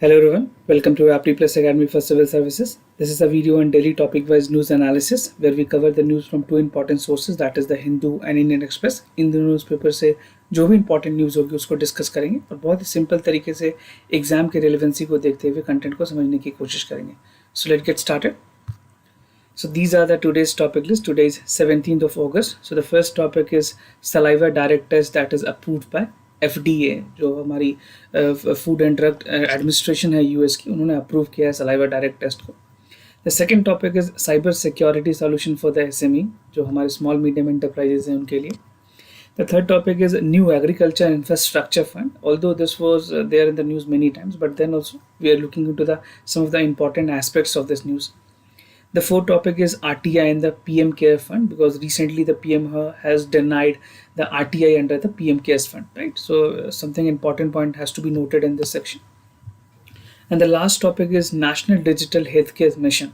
Hello everyone, welcome to Apti Plus Academy for Civil Services. This is a video on daily topic-wise news analysis where we cover the news from two important sources, that is the Hindu and Indian Express. इन दोनों newspaper से जो भी important news होगी उसको discuss करेंगे और बहुत ही simple तरीके से एग्जाम के रिलेवेंसी को देखते हुए कंटेंट को समझने की कोशिश करेंगे. So let's get started. So these are the today's topic list. Today is 17th of August. So the first topic is saliva direct test that is approved by FDA, जो हमारी फूड एंड ड्रग एडमिनिस्ट्रेशन है US की, उन्होंने approve किया है saliva direct test को. The second topic is cyber security solution for the SME, जो हमारे स्मॉल मीडियम एंटरप्राइजेज हैं उनके लिए. The third topic is new agriculture infrastructure fund. Although this was there in the news many times, but then also we are looking into some of the important aspects of this news. The fourth topic is RTI and the PM Care Fund, because recently the PM has denied the RTI under the PM Cares Fund, right? So something important point has to be noted in this section. And the last topic is National Digital Healthcare Mission.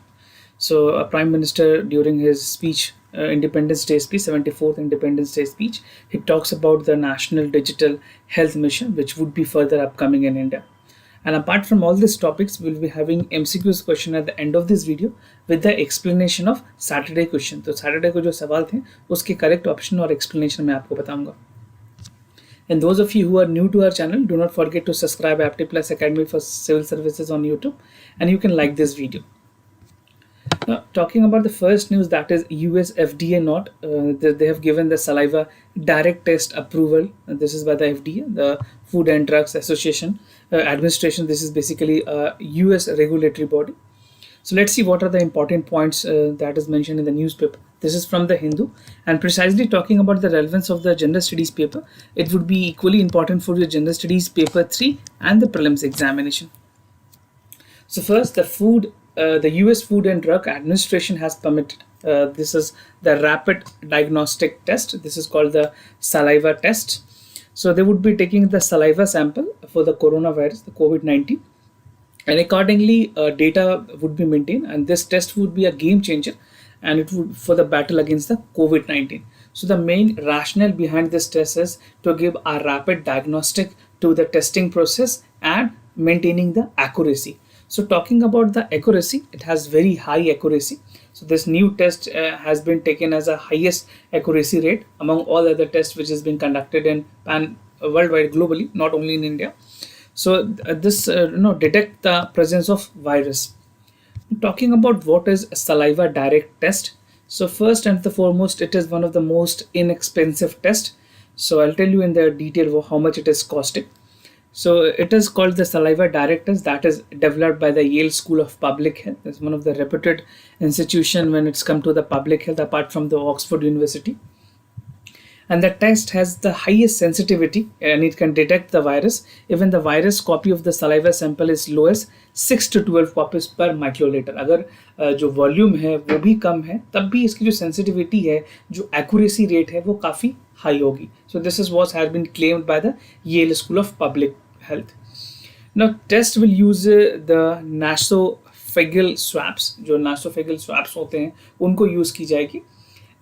So Prime Minister during his speech, Independence Day speech, 74th Independence Day speech, he talks about the National Digital Health Mission, which would be further upcoming in India. And apart from all these topics, we'll be having MCQs question at the end of this video with the explanation of Saturday question. तो Saturday को जो सवाल थे उसके correct option और explanation मैं आपको बताऊंगा. And those of you who are new to our channel, do not forget to subscribe Apti Plus Academy for Civil Services on YouTube, and you can like this video. Now, talking about the first news, that is US FDA not, they have given the saliva direct test approval. This is by the FDA, the Food and Drugs Association Administration. This is basically a US regulatory body. So let's see what are the important points that is mentioned in the newspaper. This is from the Hindu, and precisely talking about the relevance of the General Studies paper, it would be equally important for your General Studies paper 3 and the prelims examination. So first, the US Food and Drug Administration has permitted, this is the rapid diagnostic test. This is called the saliva test. So they would be taking the saliva sample for the coronavirus, the COVID-19, and accordingly data would be maintained, and this test would be a game changer, and it would for the battle against the COVID-19. So the main rationale behind this test is to give a rapid diagnostic to the testing process and maintaining the accuracy. So talking about the accuracy, it has very high accuracy. So this new test has been taken as a highest accuracy rate among all other tests which has been conducted in worldwide, globally, not only in India. So this detect the presence of virus. Talking about what is a saliva direct test. So first and the foremost, it is one of the most inexpensive tests. So I'll tell you in the detail how much it is costing. So it is called the saliva direct test, that is developed by the Yale School of Public Health. It's one of the reputed institution when it's come to the public health, apart from the Oxford University. And the test has the highest sensitivity, and it can detect the virus. Even the virus copy of the saliva sample is low as 6 to 12 copies per microliter. अगर जो volume है वो भी कम है, तब भी इसकी जो सेंसिटिविटी है, जो एक्यूरेसी रेट है, वो काफ़ी हाई होगी. So this is what has been claimed by the Yale School of Public Health. Now test will use the nasopharyngeal swabs. जो nasopharyngeal swabs होते हैं उनको यूज़ की जाएगी,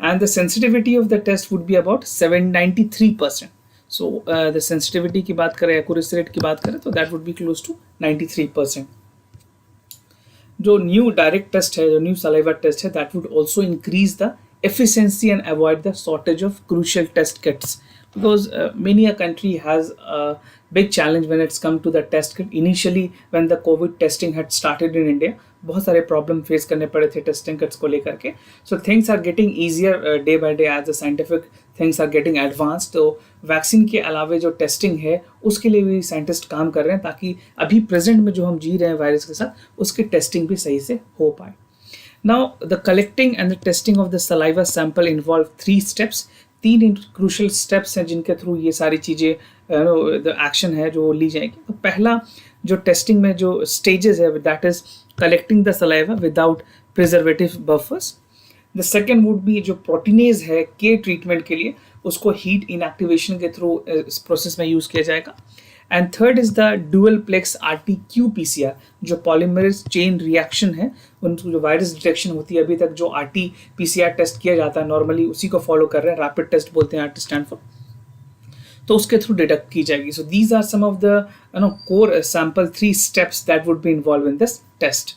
and the sensitivity of the test would be about 793%. So the sensitivity की बात करें, accuracy rate की बात करें, तो that would be close to 93%. जो new direct test है, जो new saliva test है, that would also increase the efficiency and avoid the shortage of crucial test kits, because many a country has a big challenge when it's come to the test kit. Initially when the COVID testing had started in India, बहुत सारे problem face करने पड़े थे testing kits को लेकर के. So things are getting easier day by day as the scientific things are getting advance. तो vaccine के अलावे जो टेस्टिंग है उसके लिए भी साइंटिस्ट काम कर रहे हैं, ताकि अभी प्रेजेंट में जो हम जी रहे हैं वायरस के साथ, उसकी टेस्टिंग भी सही से हो पाए. Now the collecting and the testing of the saliva sample involve 3 steps. 3 crucial steps हैं जिनके थ्रू ये सारी चीज़ें द एक्शन है जो ली जाएगी. तो पहला जो टेस्टिंग में जो स्टेजेस है, that is collecting the saliva without preservative buffers. The second would be जो प्रोटीनेज है के ट्रीटमेंट के लिए, उसको हीट इनएक्टिवेशन के थ्रू इस प्रोसेस में यूज़ किया जाएगा. And third is the dual plex RT-qPCR, जो पॉलीमरेज चेन रिएक्शन है, उनको जो वायरस डिटेक्शन होती है, अभी तक जो RT-PCR टेस्ट किया जाता है नॉर्मली उसी को फॉलो कर रहे हैं. रैपिड टेस्ट बोलते हैं RT स्टैंड फॉर. तो उसके थ्रू डिडक्ट की जाएगी. So these are some of the core sample 3 steps that would be involve in this test.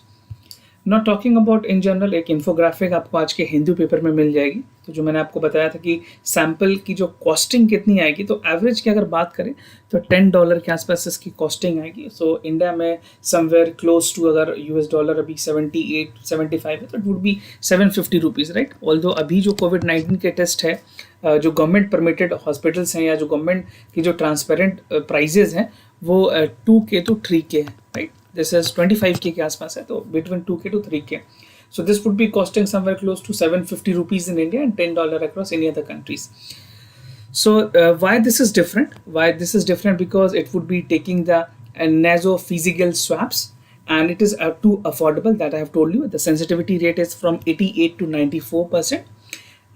Not talking about in general, एक इन्फोग्राफिक आपको आज के हिंदू पेपर में मिल जाएगी. तो जो मैंने आपको बताया था कि सैम्पल की जो कॉस्टिंग कितनी आएगी, तो एवरेज की अगर बात करें तो $10 के आसपास इसकी कॉस्टिंग आएगी. सो इंडिया में समवेयर क्लोज टू, अगर यूएस डॉलर अभी 78-75 है तो it would B 750 rupees, right. Although अभी जो कोविड-19 के टेस्ट है, जो गवर्नमेंट परमिटेड हॉस्पिटल्स हैं या जो गवर्नमेंट की जो ट्रांसपेरेंट प्राइजेज हैं वो 2K to 3K है, राइट. दिस इज 25K के आसपास है, तो between 2K to 3K. So this would be costing somewhere close to 750 rupees in India and $10 across any other countries. So why this is different? Why this is different? Because it would be taking the nasopharyngeal swabs, and it is too affordable. That I have told you. The sensitivity rate is from 88 to 94%.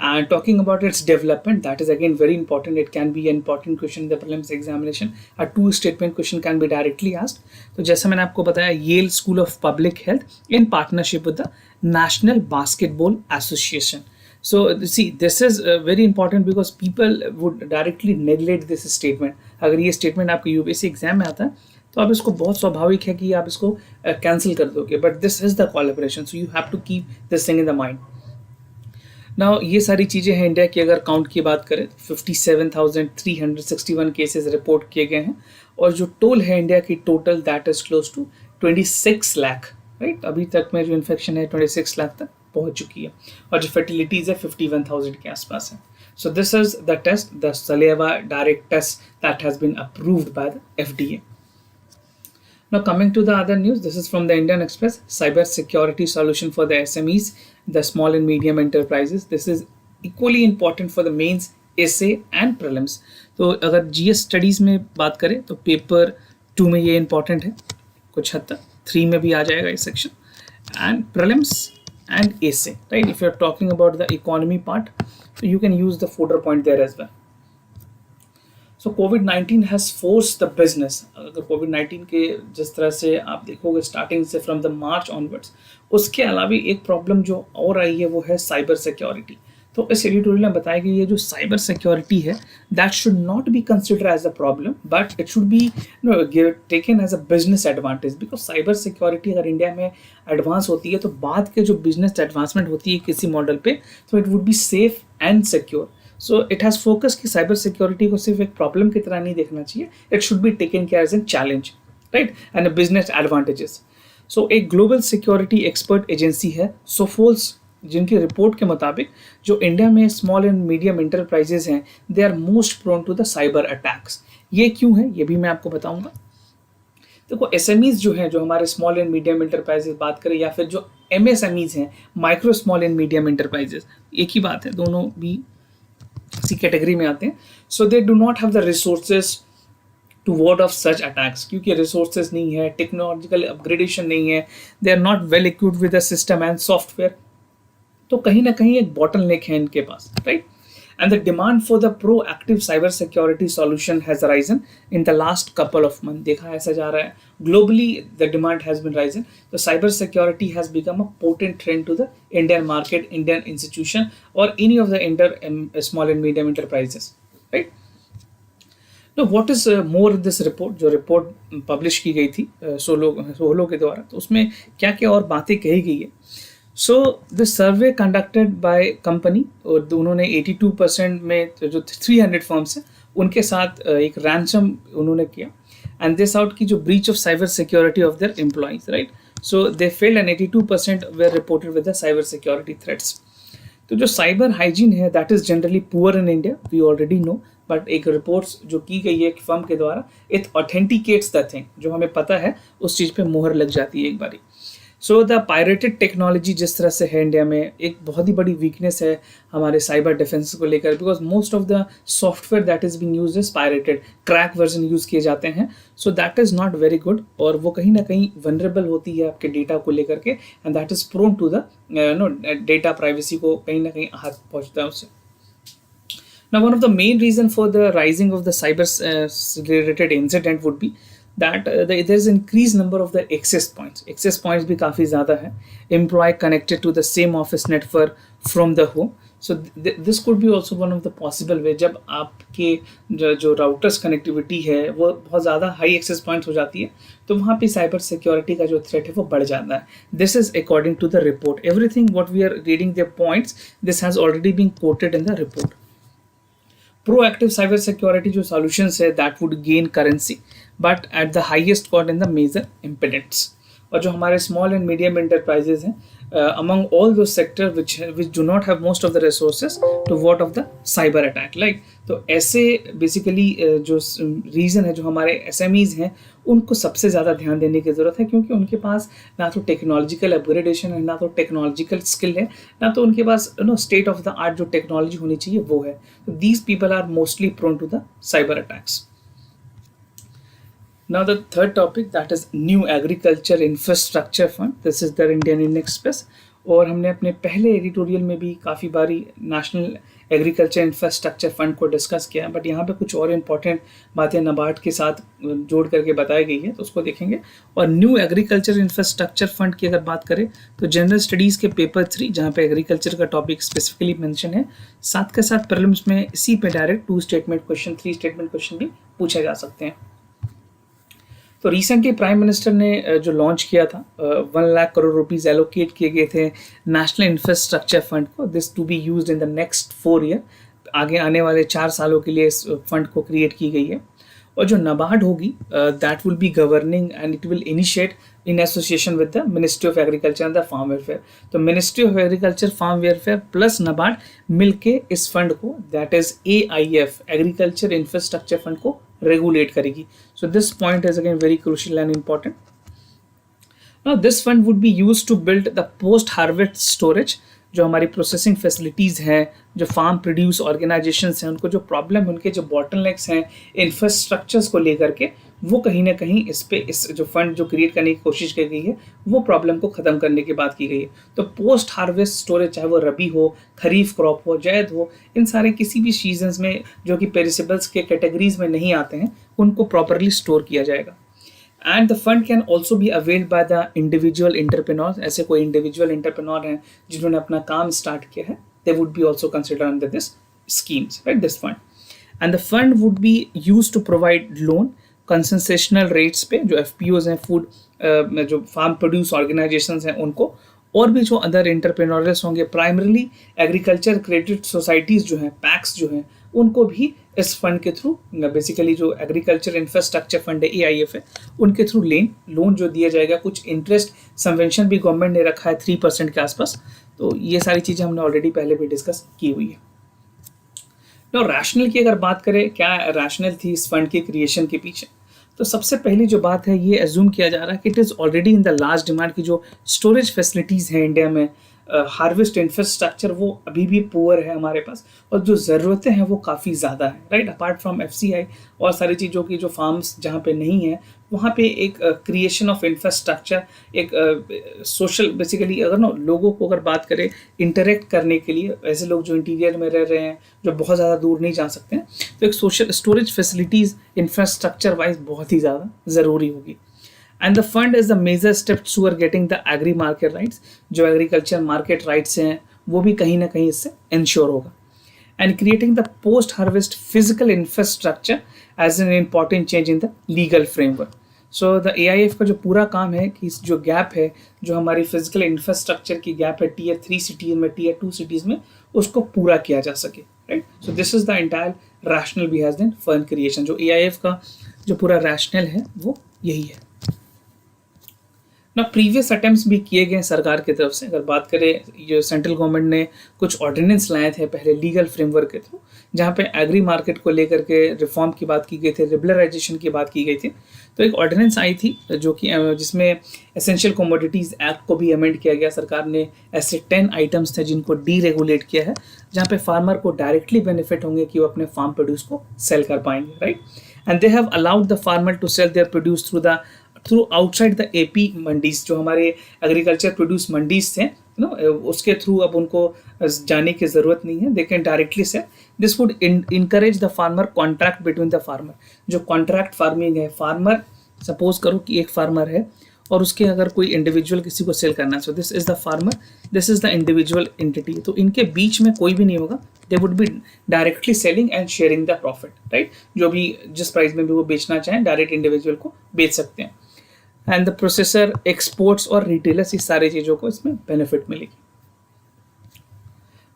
And talking about its development, that is again very important. It can be an important question in the prelims examination. A two statement question can be directly asked. तो जैसा मैंने आपको बताया, Yale School of Public Health in partnership with the National Basketball Association. So see, this is very important because people would directly neglect this statement. अगर ये statement आपके UPSC exam में आता है तो आप इसको, बहुत स्वाभाविक है कि आप इसको कैंसिल कर दोगे. But this is the collaboration, so you have to keep this thing in the mind. Now ये सारी चीज़ें हैं. इंडिया की अगर काउंट की बात करें तो 57,361 केसेस रिपोर्ट किए गए हैं, और जो टोल है इंडिया की total, that is close to 26 lakh, right. अभी तक में जो इन्फेक्शन है 26 लाख तक पहुंच चुकी है, और जो फर्टिलिटीज़ है 51,000 के आसपास है. So this is the test, the saliva direct test that has been approved by the FDA. Now coming to the other news, this is from the Indian Express. Cyber security solution for the SMEs, the small and medium enterprises. This is equally important for the mains, essay and prelims. तो अगर GS studies में बात करें तो paper 2 में ये important है कुछ हद तक, 3 में भी आ जाएगा ये section, and prelims and essay, right. If you're talking about the economy part, so you can use the fodder point there as well. So COVID-19 has forced the business. अगर COVID-19 के जिस तरह से आप देखोगे स्टार्टिंग से from the March onwards, उसके अलावा एक प्रॉब्लम जो और आई है वो है साइबर सिक्योरिटी. तो इस एडिटोरियल में बताया कि ये जो साइबर सिक्योरिटी है, that should not be consider as a problem, but it should be taken as a business advantage. Because cyber security अगर इंडिया में एडवांस होती है तो बाद के जो बिजनेस एडवांसमेंट होती है किसी मॉडल पे, तो it would be safe and secure. So it has focus कि साइबर सिक्योरिटी को सिर्फ एक प्रॉब्लम की तरह नहीं देखना चाहिए, it should be taken care as an challenge, right, and business advantages. So एक ग्लोबल सिक्योरिटी एक्सपर्ट एजेंसी है सोफोल्स, जिनकी रिपोर्ट के मुताबिक जो इंडिया में स्मॉल एंड मीडियम इंटरप्राइजेज हैं, they are most prone to the cyber attacks. ये क्यों है ये भी मैं आपको बताऊंगा. देखो SMEs जो हैं, जो हमारे स्मॉल एंड मीडियम इंटरप्राइजेज बात करें, या फिर जो MSMEs हैं, micro small and medium enterprises, एक ही बात है, दोनों भी इसी कैटेगरी में आते हैं. So they do not have the resources to ward off such attacks, क्योंकि रिसोर्सेज नहीं है, टेक्नोलॉजिकल अपग्रेडेशन नहीं है, they are not well equipped with the system and software. तो कहीं ना कहीं एक बॉटलनेक है इनके पास, right. And the demand for the proactive cyber security solution has risen in the last couple of months. देखा ऐसा जा रहा है. Globally, the demand has been rising. So cyber security has become a potent trend to the Indian market, Indian institution, or any of the small and medium enterprises, right? Now, what is more this report? जो report publish की गई थी solo के द्वारा, तो उसमें क्या क्या और बातें कही गई है. So the survey conducted by company, और उन्होंने 82% में जो 300 फर्म्स हैं उनके साथ एक रैंसम उन्होंने किया, एंड दिस आउट की जो breach of cyber security of their employees, right. So they failed and 82% were reported with the cyber security threats. तो जो साइबर हाइजीन है that is generally poor in India, we already know, but एक reports जो की गई है एक firm के द्वारा, इट ऑथेंटिकेट्स द थिंग, जो हमें पता है उस चीज़ पे मोहर लग जाती है एक बारी. सो द पायरेटेड टेक्नोलॉजी जिस तरह से है इंडिया में, एक बहुत ही बड़ी वीकनेस है हमारे साइबर डिफेंस को लेकर, because most of the software that is being used is pirated, crack version use किए जाते हैं. So that is not very good, और वो कहीं ना कहीं वनरेबल होती है आपके डेटा को लेकर के, and that is prone to the data privacy को कहीं ना कहीं हाथ पहुँचता है उससे. Now, one of the main reason for the rising of the cyber related incident would be that there is increased number of the access points. Access points भी काफ़ी ज़्यादा है. Employee connected to the same office network from the home. So this could be also one of the possible way. जब आपके जो routers connectivity है वो बहुत ज़्यादा हाई एक्सेस पॉइंट्स हो जाती है तो वहाँ पे साइबर सिक्योरिटी का जो थ्रेट है वो बढ़ जाता है. This is according to the report. Everything what we are reading the points this has already been quoted in the report. Proactive cyber security जो solutions है that would gain currency but at the highest cost in the major impediments. और जो हमारे small and medium enterprises हैं among all those sectors which do not have most of the resources to ward off the cyber attack. Like तो ऐसे basically जो reason है जो हमारे SMEs हैं उनको सबसे ज़्यादा ध्यान देने की ज़रूरत है क्योंकि उनके पास ना तो टेक्नोलॉजिकल अपग्रेडेशन है, ना तो टेक्नोलॉजिकल स्किल है, ना तो उनके पास स्टेट ऑफ द आर्ट जो टेक्नोलॉजी होनी चाहिए वो है. तो these people are mostly prone to the cyber attacks. Now the third topic that is New Agriculture Infrastructure Fund. This is the Indian Express. और हमने अपने पहले एडिटोरियल में भी काफ़ी बारी नेशनल एग्रीकल्चर इंफ्रास्ट्रक्चर फंड को डिस्कस किया, बट यहाँ पे कुछ और इम्पॉर्टेंट बातें नाबार्ड के साथ जोड़ करके बताई गई है तो उसको देखेंगे. और न्यू एग्रीकल्चर इंफ्रास्ट्रक्चर फंड की अगर बात करें तो जनरल स्टडीज़ के पेपर 3 जहाँ पे एग्रीकल्चर का टॉपिक स्पेसिफिकली मेंशन है, साथ के साथ प्रीलिम्स में इसी पे direct 2 statement question 3 statement question भी पूछे जा सकते हैं. तो रिसेंटली प्राइम मिनिस्टर ने जो लॉन्च किया था 1 लाख करोड़ रुपीस एलोकेट किए गए थे नेशनल इंफ्रास्ट्रक्चर फंड को, this to be used in the next 4 year. आगे आने वाले 4 सालों के लिए इस फंड को क्रिएट की गई है. और जो नाबार्ड होगी that will be governing and it will initiate in association with the ministry of agriculture and the farm welfare. तो ministry of agriculture farm welfare plus NABARD मिलके इस फंड को that is AIF agriculture infrastructure fund को regulate करेगी. So this point is again very crucial and important. Now this fund would be used to build the post harvest storage. जो हमारी processing facilities हैं, जो farm produce organisations हैं, उनको जो problem, उनके जो बॉटलनेक्स हैं इंफ्रास्ट्रक्चर्स को लेकर के, वो कहीं ना कहीं इस जो फंड जो क्रिएट करने की कोशिश की गई है वो प्रॉब्लम को ख़त्म करने की बात की गई है. तो पोस्ट हार्वेस्ट स्टोरेज, चाहे वो रबी हो, खरीफ क्रॉप हो, जायद हो, इन सारे किसी भी सीजन्स में जो कि पेरिसेबल्स के कैटेगरीज में नहीं आते हैं उनको प्रॉपरली स्टोर किया जाएगा. And the fund can also be availed by the individual entrepreneurs. ऐसे कोई इंडिविजुअल एंटरप्रेन्योर हैं जिन्होंने अपना काम स्टार्ट किया है, they would be also consider under this schemes, right, this fund. And the fund would be use to provide loan concessional rates पे, जो FPOs हैं, फूड जो फार्म प्रोड्यूस ऑर्गेनाइजेशंस हैं उनको, और भी जो अदर एंटरप्रेन्योर्स होंगे, प्राइमरली एग्रीकल्चर क्रेडिट सोसाइटीज़ जो हैं, पैक्स जो हैं, उनको भी इस फंड के थ्रू, बेसिकली जो एग्रीकल्चर इंफ्रास्ट्रक्चर फंड है AIF है, उनके थ्रू लोन जो दिया जाएगा. कुछ इंटरेस्ट सबवेंशन भी गवर्नमेंट ने रखा है 3% के आसपास. तो ये सारी चीज़ें हमने ऑलरेडी पहले भी डिस्कस की हुई है. तो रैशनल की अगर बात करें, क्या रैशनल थी इस फंड के क्रिएशन के पीछे, तो सबसे पहली जो बात है ये एज्यूम किया जा रहा है कि it is already in the large demand की जो स्टोरेज फैसिलिटीज़ हैं इंडिया में, हार्वेस्ट इंफ्रास्ट्रक्चर वो अभी भी पुअर है हमारे पास, और जो ज़रूरतें हैं वो काफ़ी ज़्यादा है, राइट. अपार्ट फ्रॉम FCI और सारी चीज़ों की जो फार्म्स जहाँ पे नहीं है वहाँ पे एक क्रिएशन ऑफ इंफ्रास्ट्रक्चर, एक सोशल, बेसिकली अगर ना लोगों को अगर बात करें इंटरेक्ट करने के लिए, ऐसे लोग जो इंटीरियर में रह रहे हैं, जो बहुत ज़्यादा दूर नहीं जा सकते हैं, तो एक social storage facilities infrastructure wise बहुत ही ज़्यादा ज़रूरी होगी. And the fund is the major step to getting the agri market rights. जो एग्रीकल्चर मार्केट राइट्स हैं वो भी कहीं ना कहीं इससे इंश्योर होगा. And creating the post harvest physical infrastructure as an important change in the legal framework. So the AIF का जो पूरा काम है कि जो गैप है, जो हमारी फिजिकल इंफ्रास्ट्रक्चर की गैप है Tier 3 सिटीज़ में, Tier 2 सिटीज़ में, उसको पूरा किया जा सके, right. So this is the entire rational behind the fund creation. जो AIF का जो पूरा रैशनल है वो यही है. ना प्रीवियस अटेम्प्ट्स भी किए गए सरकार की तरफ से. अगर बात करें, जो सेंट्रल गवर्नमेंट ने कुछ ऑर्डिनेंस लाए थे पहले लीगल फ्रेमवर्क के थ्रू, जहाँ पे एग्री मार्केट को लेकर के रिफॉर्म की बात की गई थी, लिबरलाइजेशन की बात की गई थी. तो एक ऑर्डिनेंस आई थी जो कि जिसमें एसेंशियल कमोडिटीज़ एक्ट को भी अमेंड किया गया. सरकार ने ऐसे 10 आइटम्स थे जिनको डीरेगुलेट किया है, जहाँ पे फार्मर को डायरेक्टली बेनिफिट होंगे कि वो अपने फार्म प्रोड्यूस को सेल कर पाएंगे, right. And they have allowed the farmer to sell their produce through outside the AP mandis. जो हमारे एग्रीकल्चर प्रोड्यूस मंडीज थे उसके थ्रू अब उनको जाने की ज़रूरत नहीं है, they can directly sell. This would encourage the farmer contract between the farmer. जो कॉन्ट्रैक्ट फार्मिंग है, फार्मर सपोज करो कि एक फार्मर है और उसके अगर कोई इंडिविजुअल किसी को सेल करना है, so this is the farmer, this is the individual entity, तो इनके बीच में कोई भी नहीं होगा, दे would be directly selling and sharing the profit, right. जो भी जिस प्राइस में भी वो बेचना चाहें डायरेक्ट इंडिविजुअल को बेच सकते हैं। एंड द प्रोसेसर, एक्सपोर्ट्स और रिटेलर्स, इस सारी चीज़ों को इसमें बेनिफिट मिलेगी।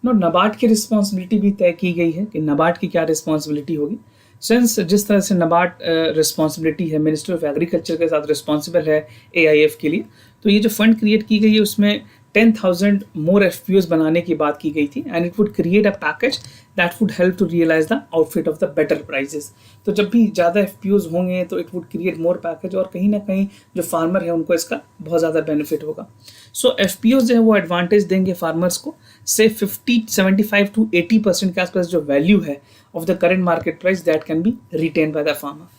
नो नाबार्ड की रिस्पॉन्सिबिलिटी भी तय की गई है कि नाबार्ड की क्या रिस्पॉन्सिबिलिटी होगी। सिंस जिस तरह से नाबार्ड रिस्पॉन्सिबिलिटी है, मिनिस्टर ऑफ एग्रीकल्चर के साथ रिस्पॉन्सिबल है AIF के लिए, तो ये जो फंड क्रिएट की गई है उसमें 10,000 मोर FPOs बनाने की बात की गई थी, and it would create a package that would help to realise the outfit of the better prices. तो जब भी ज़्यादा FPOs होंगे तो it would create more package, और कहीं ना कहीं जो फार्मर है उनको इसका बहुत ज़्यादा बेनिफिट होगा। सो FPOs जो है वो एडवांटेज देंगे फार्मर्स को, से 75 to 80% के आसपास जो वैल्यू है of the current market price that can be written by the farmer.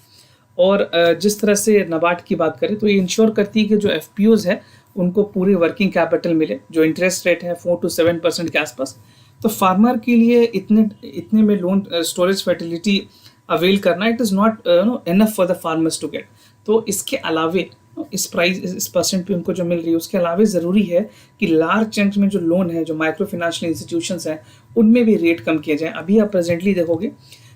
और जिस तरह से नाबार्ड की बात करें तो ये इंश्योर करती है कि जो FPOs है उनको पूरी वर्किंग कैपिटल मिले, जो इंटरेस्ट रेट है 4 to 7% के आसपास। तो फार्मर के लिए इतने में लोन स्टोरेज फर्टिलिटी अवेल करना, it is not enough for the farmers to get. तो इसके अलावे इस परसेंट पे उनको जो मिल रही है उसके अलावा ज़रूरी है कि लार्ज चंक्स में जो लोन है, जो माइक्रो फाइनेंशियल इंस्टीट्यूशंस हैं, उनमें भी रेट कम किए जाएँ। अभी आप प्रेजेंटली देखोगे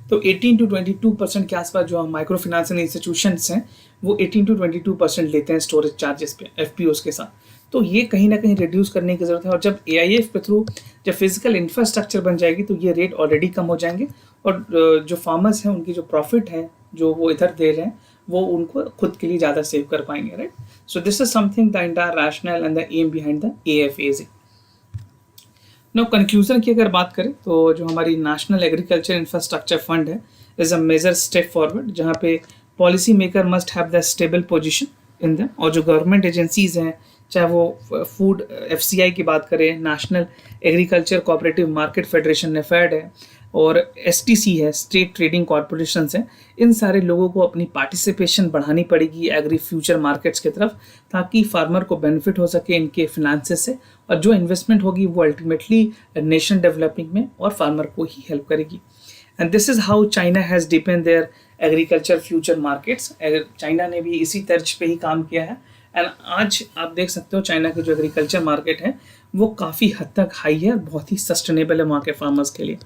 तो 18 to 22% के आसपास जो माइक्रो फाइनेंशियल इंस्टीट्यूशंस हैं वो 18 to 22% लेते हैं स्टोरेज चार्जेस पे FPOs के साथ। तो ये कहीं ना कहीं रिड्यूस करने की ज़रूरत है, और जब AIF के थ्रू जब फिजिकल इंफ्रास्ट्रक्चर बन जाएगी तो ये रेट ऑलरेडी कम हो जाएंगे, और जो फार्मर्स हैं उनकी जो प्रॉफिट है जो वो इधर दे रहे हैं वो उनको खुद के लिए ज़्यादा सेव कर पाएंगे, right. So this is something the entire rational and the aim behind the AFAZ। No conclusion की अगर बात करें तो जो हमारी नेशनल एग्रीकल्चर इंफ्रास्ट्रक्चर फंड है is a major step forward, जहाँ पे policy maker must have the stable position in the, और जो गवर्नमेंट एजेंसीज हैं, चाहे वो फूड FCI की बात करें, national agriculture cooperative market federation NAFED है, और STC है, स्टेट ट्रेडिंग कॉरपोरेशंस हैं, इन सारे लोगों को अपनी पार्टिसिपेशन बढ़ानी पड़ेगी एग्री फ्यूचर मार्केट्स की तरफ, ताकि फार्मर को बेनिफिट हो सके इनके फिनेंसेस से, और जो इन्वेस्टमेंट होगी वो अल्टीमेटली नेशन डेवलपिंग में और फार्मर को ही हेल्प करेगी। And this is how China has depend their agriculture future markets. China ने भी इसी तर्ज पे ही काम किया है, एंड आज आप देख सकते हो चाइना की जो एग्रीकल्चर मार्केट है वो काफ़ी हद तक हाई है, बहुत ही सस्टेनेबल है वहाँ के फार्मर्स के लिए।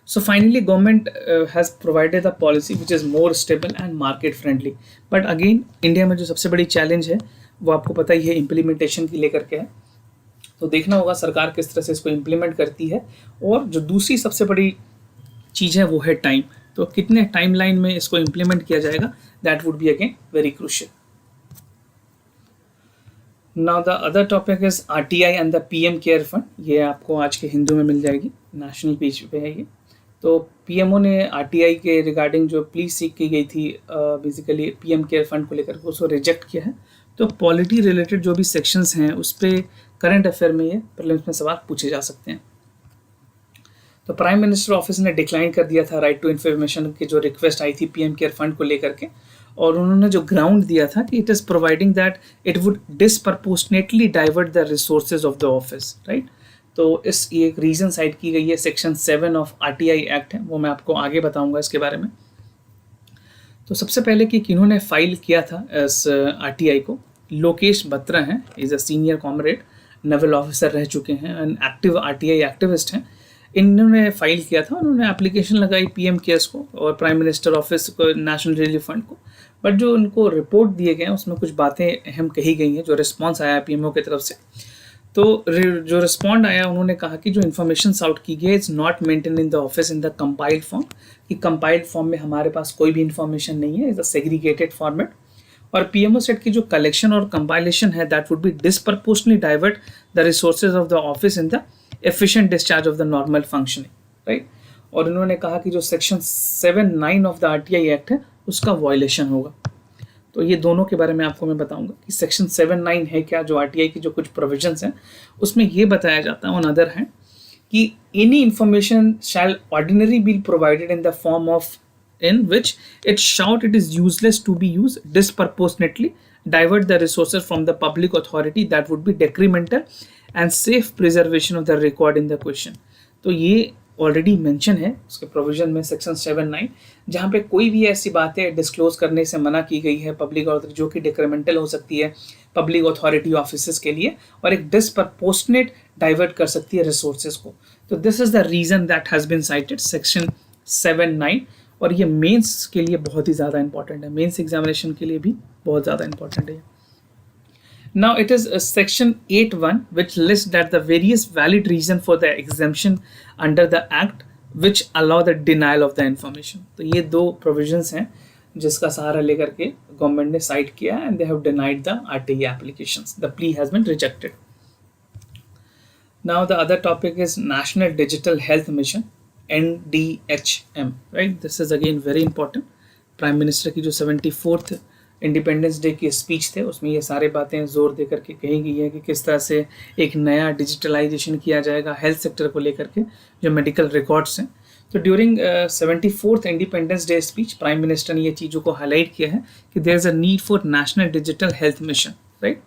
So finally, government has provided a policy which is more stable and market friendly. But again, India में जो सबसे बड़ी चैलेंज है वो आपको पता ही है इम्प्लीमेंटेशन की लेकर के है। तो देखना होगा सरकार किस तरह से इसको इम्प्लीमेंट करती है, और जो दूसरी सबसे बड़ी चीज़ है वो है टाइम। तो कितने टाइमलाइन में इसको इम्प्लीमेंट किया जाएगा, that would be again very crucial. Now the other topic is RTI and the PM care fund. ये आपको आज के हिंदू में मिल जाएगी, नेशनल पेज पे है ये। तो PMO ने RTI के रिगार्डिंग जो प्लीज सीख की गई थी बेसिकली PM केयर फंड को लेकर उसको रिजेक्ट किया है। तो पॉलिटी रिलेटेड जो भी सेक्शंस हैं उस पर करंट अफेयर में ये प्रीलिम्स में सवाल पूछे जा सकते हैं। तो प्राइम मिनिस्टर ऑफिस ने डिक्लाइन कर दिया था राइट टू इन्फॉर्मेशन की जो रिक्वेस्ट आई थी PM केयर फंड को लेकर के, और उन्होंने जो ग्राउंड दिया था कि it is providing that it would disproportionately divert the resources of the office, right. तो ये एक रीज़न साइड की गई है, सेक्शन 7 ऑफ RTI एक्ट है, वो मैं आपको आगे बताऊंगा इसके बारे में। तो सबसे पहले कि किन्होंने फाइल किया था इस RTI को, लोकेश बत्रा हैं, is a senior comrade, naval officer रह चुके हैं एंड एक्टिव RTI एक्टिविस्ट हैं। इन्होंने फाइल किया था, उन्होंने एप्लीकेशन लगाई PM केयर्स को और प्राइम मिनिस्टर ऑफिस को, नेशनल रिलीफ फंड को, बट जो उनको रिपोर्ट दिए गए हैं उसमें कुछ बातें अहम कही गई हैं। जो रिस्पॉन्स आया PMO की तरफ से, तो जो रिस्पॉन्ड आया उन्होंने कहा कि जो इन्फॉर्मेशन आउट की गई is not maintain in the office in the compiled form, कि कंपाइल्ड फॉर्म में हमारे पास कोई भी इन्फॉर्मेशन नहीं है, इज़ अ सेग्रीगेटेड फॉर्मेट। और PMO सेट की जो कलेक्शन और कंपाइलेशन है that would be disproportionally divert the resources of the office in the efficient discharge of the normal functioning, right. और उन्होंने कहा कि जो section 7(9) of the RTI act है उसका वायलेशन होगा। तो ये दोनों के बारे में आपको मैं बताऊंगा कि सेक्शन 7(9) है क्या, जो RTI की जो कुछ प्रोविजंस हैं उसमें ये बताया जाता है ऑन अदर हैंड कि any information shall ordinary be provided in the form of in which it shout it is useless to be used disproportionately, divert the resources from the public authority that would be detrimental and safe preservation of the record in the question। तो ये already mention है उसके provision में section 7(9), जहाँ पे कोई भी ऐसी बातें डिस्क्लोज करने से मना की गई है पब्लिक ऑथोरिटी, जो कि डिक्रिमेंटल हो सकती है पब्लिक अथॉरिटी ऑफिस के लिए और एक डिसप्रपोर्शनेट डाइवर्ट कर सकती है रिसोर्सेज को। तो this is the reason that has been cited section 7(9), और ये मेंस के लिए बहुत ही ज़्यादा इंपॉर्टेंट है, मेंस एग्जामिनेशन के लिए भी बहुत ज़्यादा इंपॉर्टेंट है। Now it is section 8(1) which lists that the various valid reason for the exemption under the act which allow the denial of the information। तो ये दो provisions हैं जिसका सहारा लेकर के गवर्नमेंट ने साइट किया and they have denied the RTE applications. The plea has been rejected. Now the other topic is National Digital Health Mission, NDHM, right? This is again very important. Prime minister की जो 74th independence day की speech थे उसमें ये सारी बातें जोर दे करके कही गई है कि किस तरह से एक नया डिजिटलाइजेशन किया जाएगा हेल्थ सेक्टर को लेकर के, जो मेडिकल रिकॉर्ड्स हैं। तो during 74th independence day speech prime minister ने ये चीज़ों को हाईलाइट किया है कि there is a need for national digital health mission, right.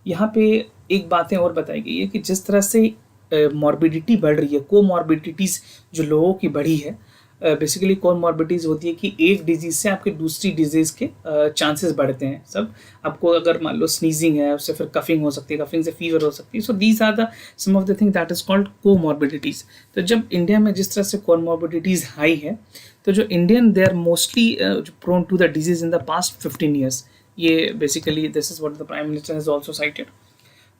यहाँ पे एक बातें और बताई गई है कि जिस तरह से मॉर्बिडिटी बढ़ रही है, कोमॉर्बिडिटीज़ जो लोगों की बढ़ी है, बेसिकली कोमॉर्बिडिटीज होती है कि एक डिजीज से आपके दूसरी डिजीज के चांसेस बढ़ते हैं। सब आपको अगर मान लो स्नीजिंग है उससे फिर कफिंग हो सकती है, कफिंग से फीवर हो सकती है। So these are the some of the thing that is called comorbidities. तो जब इंडिया में जिस तरह से कोमॉर्बिडिटीज हाई है, तो जो Indian they are mostly prone to the disease in the past 15 years. ये basically this is what the prime minister has also cited.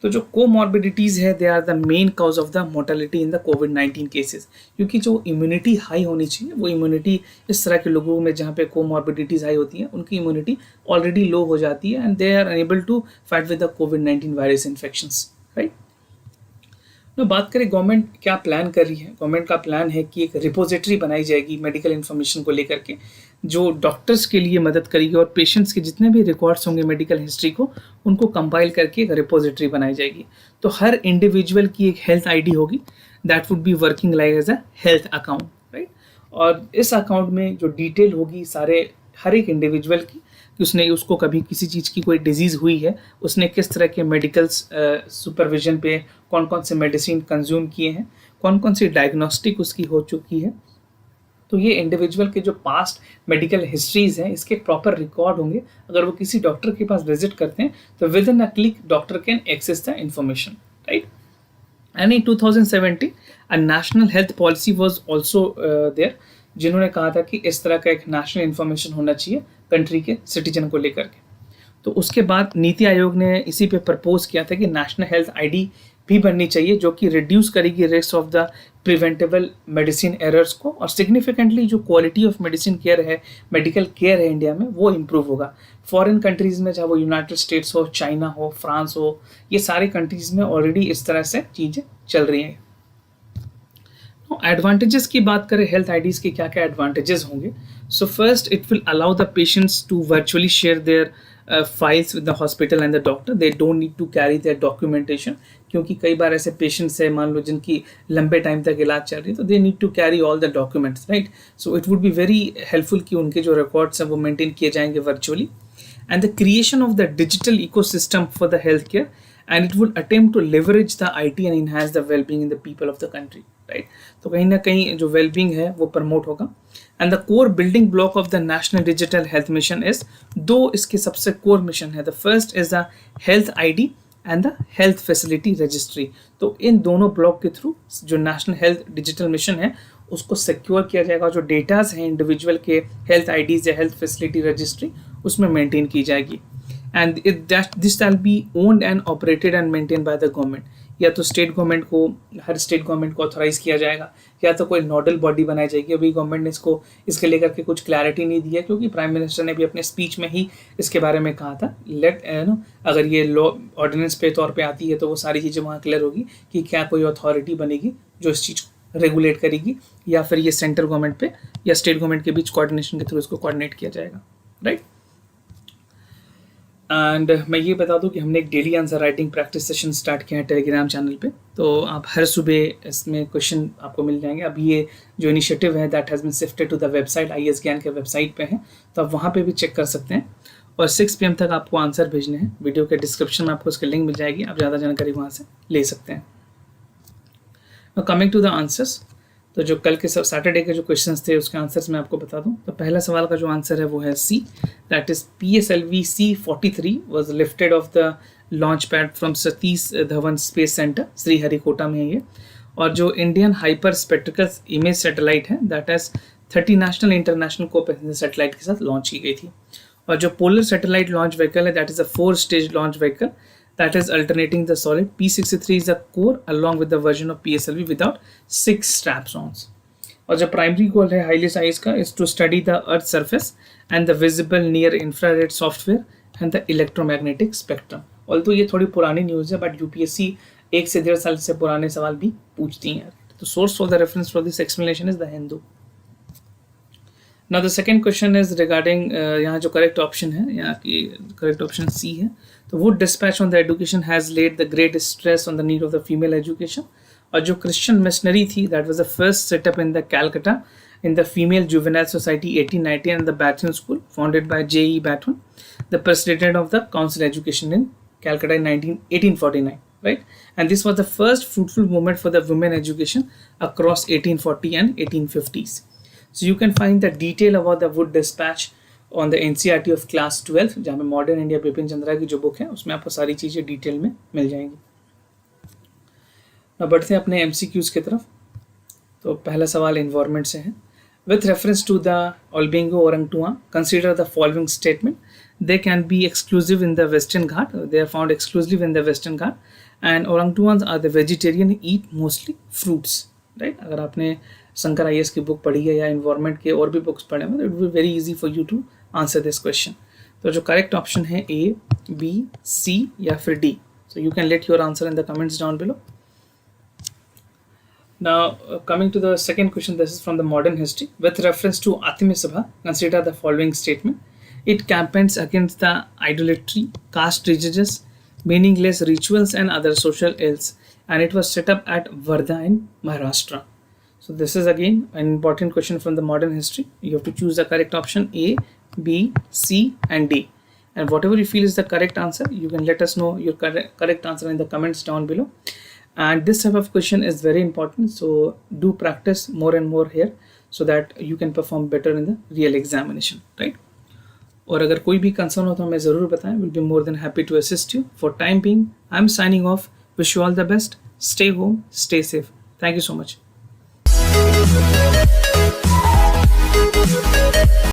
तो जो कोमॉर्बिडिटीज़ है they are the main cause of the mortality in the कोविड-19 cases, क्योंकि जो immunity high होनी चाहिए वो इम्यूनिटी इस तरह के लोगों में जहाँ पे कोमॉर्बिडिटीज़ हाई होती हैं उनकी इम्यूनिटी ऑलरेडी लो हो जाती है and they are unable to fight with the कोविड-19 वायरस इन्फेक्शंस, राइट। तो बात करें गवर्नमेंट क्या प्लान कर रही है। गवर्नमेंट का प्लान है कि एक रिपोजिटरी बनाई जाएगी मेडिकल इन्फॉर्मेशन को लेकर के, जो डॉक्टर्स के लिए मदद करेगी और पेशेंट्स के जितने भी रिकॉर्ड्स होंगे मेडिकल हिस्ट्री को उनको कंपाइल करके एक रिपोजिटरी बनाई जाएगी। तो हर इंडिविजुअल की एक हेल्थ आईडी होगी that would be working like as a health account, right. और इस अकाउंट में जो डिटेल होगी सारे हर एक इंडिविजुअल की कि उसने उसको कभी किसी चीज़ की कोई डिजीज़ हुई है, उसने किस तरह के मेडिकल सुपरविजन पे कौन कौन से मेडिसिन कंज्यूम किए हैं, कौन कौन सी डायग्नोस्टिक उसकी हो चुकी है। तो ये इंडिविजुअल के जो पास्ट मेडिकल हिस्ट्रीज हैं इसके प्रॉपर रिकॉर्ड होंगे। अगर वो किसी डॉक्टर के पास विजिट करते हैं तो within a click doctor can access the information, right. And in 2017 a national health policy was also there, जिन्होंने कहा था कि इस तरह का एक नेशनल इन्फॉर्मेशन होना चाहिए कंट्री के सिटीजन को लेकर के। तो उसके बाद नीति आयोग ने इसी पे प्रपोज किया था कि नेशनल हेल्थ आईडी भी बननी चाहिए, जो कि रिड्यूस करेगी risk of the preventable medicine errors को, और सिग्निफिकेंटली जो क्वालिटी ऑफ मेडिसिन केयर है, मेडिकल केयर है इंडिया में, वो इम्प्रूव होगा। फॉरेन कंट्रीज़ में चाहे वो यूनाइटेड स्टेट्स हो, चाइना हो, फ्रांस हो, ये सारे कंट्रीज़ में ऑलरेडी इस तरह से चीज़ें चल रही हैं। एडवांटेजेस की बात करें हेल्थ आईडीज़ के क्या क्या एडवांटेजेस होंगे। So first it will allow the patients to virtually share their files with the hospital and the doctor, they don't need to carry their documentation, क्योंकि कई बार ऐसे पेशेंट्स है मान लो जिनकी लंबे टाइम तक इलाज चल रही है, तो they need to carry all the documents, right. So it would be very helpful कि उनके जो रिकॉर्ड्स हैं वो मेंटेन किए जाएंगे virtually. And the creation of the digital ecosystem for the health care, and it would attempt to leverage the IT and enhance the well-being in the people of the country, right। तो कहीं ना कहीं जो well-being है वो promote होगा। and the core building block of the national digital health mission is, दो इसके सबसे core mission है। the first is the health ID and the health facility registry। तो इन दोनों ब्लॉक के थ्रू जो नेशनल हेल्थ डिजिटल मिशन है उसको सिक्योर किया जाएगा, जो डेटाज हैं इंडिविजुअल के हेल्थ आईडीज या हेल्थ फैसिलिटी रजिस्ट्री उसमें मेंटेन की जाएगी। And this shall be owned and operated and maintain by the government, या तो स्टेट गवर्नमेंट को, हर स्टेट गवर्नमेंट को ऑथराइज किया जाएगा, या तो कोई नोडल बॉडी बनाई जाएगी। अभी गवर्नमेंट ने इसको इसके लेकर के कुछ क्लैरिटी नहीं दी है, क्योंकि प्राइम मिनिस्टर ने भी अपने स्पीच में ही इसके बारे में कहा था लेट नो अगर ये लॉ ऑर्डिनेंस पे तौर पे आती है तो वो सारी चीज़ें वहाँ क्लियर होगी कि क्या कोई अथॉरिटी बनेगी जो इस चीज़ को रेगुलेट करेगी, या फिर ये सेंट्रल गवर्नमेंट पे या स्टेट गवर्नमेंट के बीच कोऑर्डिनेशन के थ्रू इसको कोऑर्डिनेट किया जाएगा, राइट। एंड मैं ये बता दूं कि हमने एक daily answer writing practice session start किया है टेलीग्राम चैनल पे, तो आप हर सुबह इसमें क्वेश्चन आपको मिल जाएंगे। अब ये जो इनिशिएटिव है that has been shifted to the website, IAS Gyan के वेबसाइट पे है, तो आप वहाँ पे भी चेक कर सकते हैं। और 6 PM तक आपको आंसर भेजने हैं। वीडियो के डिस्क्रिप्शन में आपको उसकी लिंक मिल जाएगी, आप ज़्यादा जानकारी वहाँ से ले सकते हैं। कमिंग टू द आंसर्स, तो जो कल के सैटरडे के जो क्वेश्चंस थे उसके आंसर्स मैं आपको बता दूं। तो पहला सवाल का जो आंसर है वो है C, that is PSLV C-43 was lifted off the launch pad from Satish Dhawan space centre, Sriharikota में है ये। और जो Indian hyper spectral image satellite है दैट इज 30 नेशनल इंटरनेशनल को पैसेंजर सैटेलाइट के साथ लॉन्च की गई थी। और जो पोलर सैटेलाइट लॉन्च व्हीकल है that is a 4-stage launch vehicle that is alternating the solid. P-63 is the core along with the version of PSLV without 6 straps-ons. और जो प्राइमरी गोल है हाईली साइज का is to study the earth surface and the visible near infrared software and the electromagnetic spectrum. Although ये थोड़ी पुरानी news है बट यूपीएससी 1 से 1.5 साल से पुराने सवाल भी पूछती हैं। तो source for the reference for this explanation is the Hindu. Now the second question is regarding यहाँ जो correct option है, यहाँ की correct option C है। तो Wood dispatch on the education has laid the great stress on the need of the female education। और जो Christian missionary थी that was the first set up in the Calcutta in the Female Juvenile Society 1890 and the Baton School founded by J.E. Baton, the president of the Council Education in Calcutta in 1849, right? And this was the first fruitful movement for the women education across 1840 and 1850s. So you can find the detail about the Wood dispatch on the NCERT of class 12 जहाँ पे modern India Bipin Chandra की जो book है उसमें आपको सारी चीज़ें detail में मिल जाएंगी। अब बढ़ते हैं अपने MCQs की तरफ। तो पहला सवाल इन्वायरमेंट से है। With reference to the Olbingo orangutan, consider the following statement. They can be exclusive in the Western Ghat. They are found exclusively in the Western Ghat. And orangutans are the vegetarian, eat mostly fruits. Right अगर आपने Shankar IAS की book पढ़ी है या environment के और भी books पढ़े हैं तो it will be very easy for you to answer this question. तो जो करेक्ट ऑप्शन है A, B, C या फिर D। So you can let your answer in the comments down below. Now coming to the second question, this is from the modern history. With reference to Atmi Sabha, consider the following statement. It campaigns against the idolatry, caste prejudice, meaningless rituals and other social ills, and it was set up at Wardha in Maharashtra. So this is again an important question from the modern history. You have to choose the correct option A, B, C and D. And whatever you feel is the correct answer, you can let us know your correct answer in the comments down below. And this type of question is very important, so do practice more and more here so that you can perform better in the real examination, right? और अगर कोई भी concern हो तो हमें ज़रूर बताएं, we'll be more than happy to assist you. For time being, I'm signing off. Wish you all the best. Stay home, stay safe. Thank you so much.